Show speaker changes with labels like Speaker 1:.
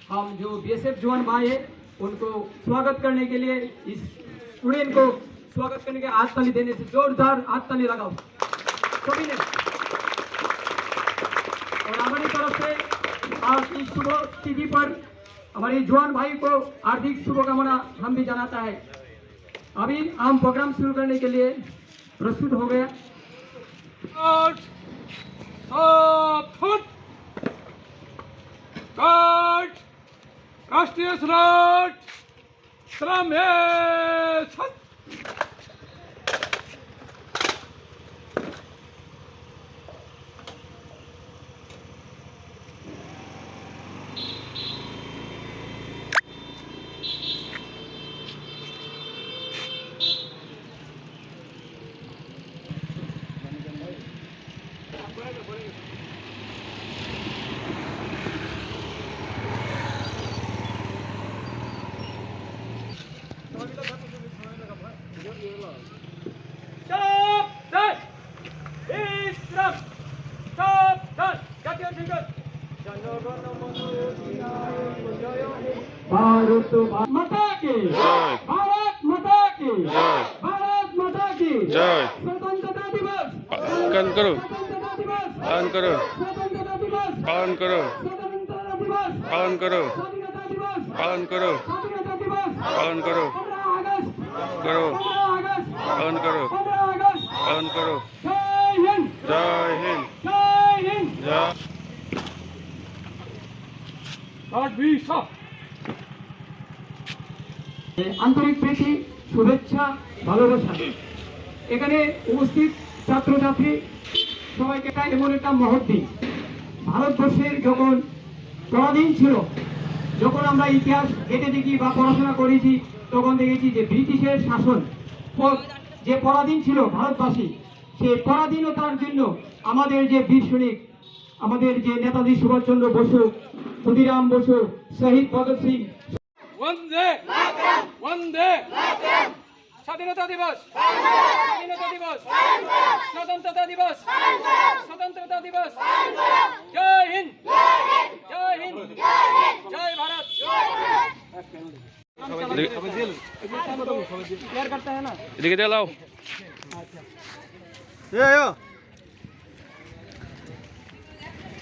Speaker 1: हम जो बीएसएफ जवान भाई है उनको स्वागत करने के लिए इस स्टूडेंट को स्वागत करने के हाथ ताली देने से जोरदार हाथ ताली लगाओ सभी ने। और हमारी तरफ से आज इस शुभ तिथि पर हमारे जवान भाई को हार्दिक शुभकामना हम भी जनाता है। अभी हम प्रोग्राम शुरू करने के लिए प्रस्तुत हो गया।
Speaker 2: राष्ट्रीय सलाट सलाम है।
Speaker 1: भारत माता की जय, भारत माता की जय, भारत माता की जय। स्वतंत्रता दिवस
Speaker 3: पालन करो, पालन करो,
Speaker 1: स्वतंत्रता दिवस
Speaker 3: पालन करो,
Speaker 1: स्वतंत्रता दिवस
Speaker 3: पालन करो,
Speaker 1: स्वाधीनता दिवस
Speaker 3: पालन करो,
Speaker 1: स्वाधीनता दिवस
Speaker 3: पालन करो,
Speaker 1: 15 अगस्त
Speaker 3: करो,
Speaker 1: 15 अगस्त
Speaker 3: पालन करो,
Speaker 1: 15 अगस्त
Speaker 3: पालन करो।
Speaker 1: जय हिंद,
Speaker 3: जय हिंद,
Speaker 1: जय हिंद।
Speaker 3: जय।
Speaker 1: আন্তরিক প্রীতি শুভেচ্ছা ভালোবাসা। এখানে উপস্থিত ছাত্রছাত্রী সবাইকে এমন একটা মহৎ দিন। ভারতবর্ষের যখন পরাধীন ছিল, যখন আমরা ইতিহাস ঘেটে দেখি বা পড়াশোনা করেছি তখন দেখেছি যে ব্রিটিশের শাসন যে পরাধীন ছিল ভারতবাসী, সেই পরাধীনতার জন্য আমাদের যে বীর সৈনিক, আমাদের যে নেতাজি সুভাষচন্দ্র বসু, ক্ষুদিরাম বসু, শহীদ ভগৎ সিং।
Speaker 2: वंदे वंदे स्वाधीनता दिवस, स्वाधीनता दिवस, स्वतंत्रता दिवस, स्वतंत्रता दिवस। जय हिंद, जय हिंद, जय भारत।
Speaker 1: क्लियर करता है ना?
Speaker 3: इधर लाओ।
Speaker 1: अच्छा